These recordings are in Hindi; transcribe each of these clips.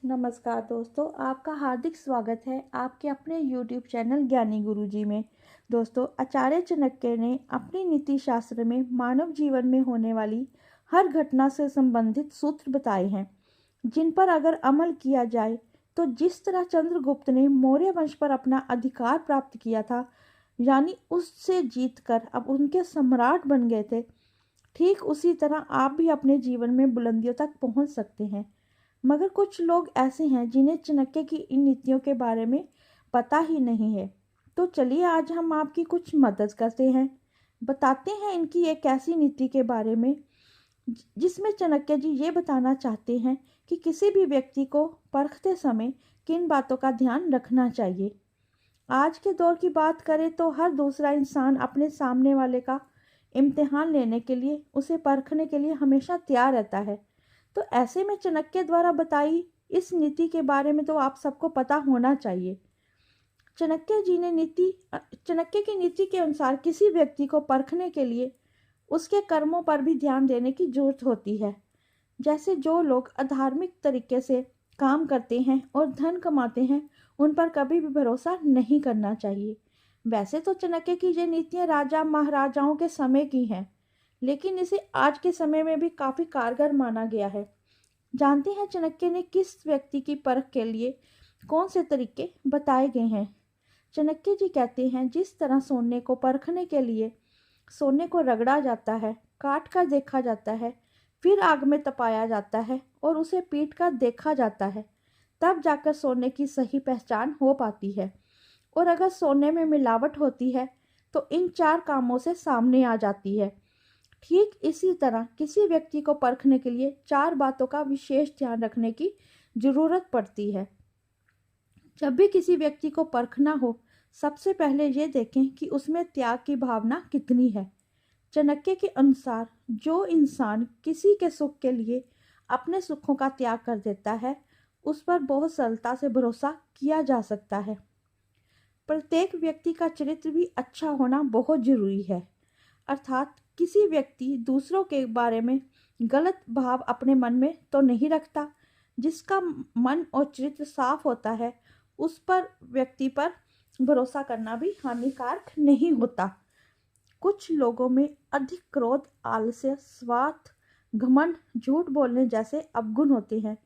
नमस्कार दोस्तों, आपका हार्दिक स्वागत है आपके अपने YouTube चैनल ज्ञानी गुरुजी में। दोस्तों, आचार्य चाणक्य ने अपनी नीति शास्त्र में मानव जीवन में होने वाली हर घटना से संबंधित सूत्र बताए हैं, जिन पर अगर अमल किया जाए तो जिस तरह चंद्रगुप्त ने मौर्य वंश पर अपना अधिकार प्राप्त किया था, यानी उससे जीतकर अब उनके सम्राट बन गए थे, ठीक उसी तरह आप भी अपने जीवन में बुलंदियों तक पहुंच सकते हैं। मगर कुछ लोग ऐसे हैं जिन्हें चाणक्य की इन नीतियों के बारे में पता ही नहीं है। तो चलिए आज हम आपकी कुछ मदद करते हैं, बताते हैं इनकी एक ऐसी नीति के बारे में जिसमें चाणक्य जी ये बताना चाहते हैं कि किसी भी व्यक्ति को परखते समय किन बातों का ध्यान रखना चाहिए। आज के दौर की बात करें तो हर दूसरा इंसान अपने सामने वाले का इम्तिहान लेने के लिए, उसे परखने के लिए हमेशा तैयार रहता है। तो ऐसे में चाणक्य द्वारा बताई इस नीति के बारे में तो आप सबको पता होना चाहिए। चाणक्य की नीति के अनुसार किसी व्यक्ति को परखने के लिए उसके कर्मों पर भी ध्यान देने की जरूरत होती है। जैसे जो लोग अधार्मिक तरीके से काम करते हैं और धन कमाते हैं, उन पर कभी भी भरोसा नहीं करना चाहिए। वैसे तो चाणक्य की ये नीतियाँ राजा महाराजाओं के समय की हैं, लेकिन इसे आज के समय में भी काफ़ी कारगर माना गया है। जानते हैं चाणक्य ने किस व्यक्ति की परख के लिए कौन से तरीके बताए गए हैं। चाणक्य जी कहते हैं, जिस तरह सोने को परखने के लिए सोने को रगड़ा जाता है, काट कर देखा जाता है, फिर आग में तपाया जाता है और उसे पीट कर देखा जाता है, तब जाकर सोने की सही पहचान हो पाती है। और अगर सोने में मिलावट होती है तो इन 4 कामों से सामने आ जाती है। ठीक इसी तरह किसी व्यक्ति को परखने के लिए 4 बातों का विशेष ध्यान रखने की जरूरत पड़ती है। जब भी किसी व्यक्ति को परखना हो, सबसे पहले ये देखें कि उसमें त्याग की भावना कितनी है। चाणक्य के अनुसार जो इंसान किसी के सुख के लिए अपने सुखों का त्याग कर देता है, उस पर बहुत सरलता से भरोसा किया जा सकता है। प्रत्येक व्यक्ति का चरित्र भी अच्छा होना बहुत जरूरी है, अर्थात किसी व्यक्ति दूसरों के बारे में गलत भाव अपने मन में तो नहीं रखता। जिसका मन और चरित्र साफ होता है, उस पर व्यक्ति पर भरोसा करना भी हानिकारक नहीं होता। कुछ लोगों में अधिक क्रोध, आलस्य, स्वार्थ, घमंड, झूठ बोलने जैसे अवगुण होते हैं।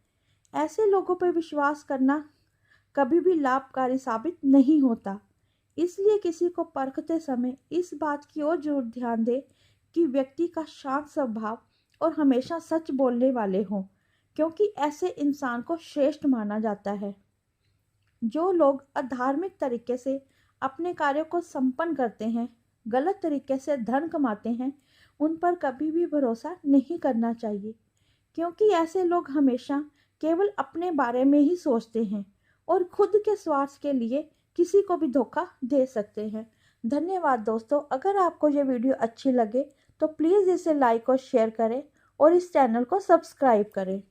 ऐसे लोगों पर विश्वास करना कभी भी लाभकारी साबित नहीं होता। इसलिए किसी को परखते समय इस बात की ओर जरूर ध्यान दें कि व्यक्ति का शांत स्वभाव और हमेशा सच बोलने वाले हों, क्योंकि ऐसे इंसान को श्रेष्ठ माना जाता है। जो लोग अधार्मिक तरीके से अपने कार्यों को संपन्न करते हैं, गलत तरीके से धन कमाते हैं, उन पर कभी भी भरोसा नहीं करना चाहिए, क्योंकि ऐसे लोग हमेशा केवल अपने बारे में ही सोचते हैं और खुद के स्वार्थ के लिए किसी को भी धोखा दे सकते हैं। धन्यवाद दोस्तों। अगर आपको ये वीडियो अच्छी लगे तो प्लीज़ इसे लाइक और शेयर करें और इस चैनल को सब्सक्राइब करें।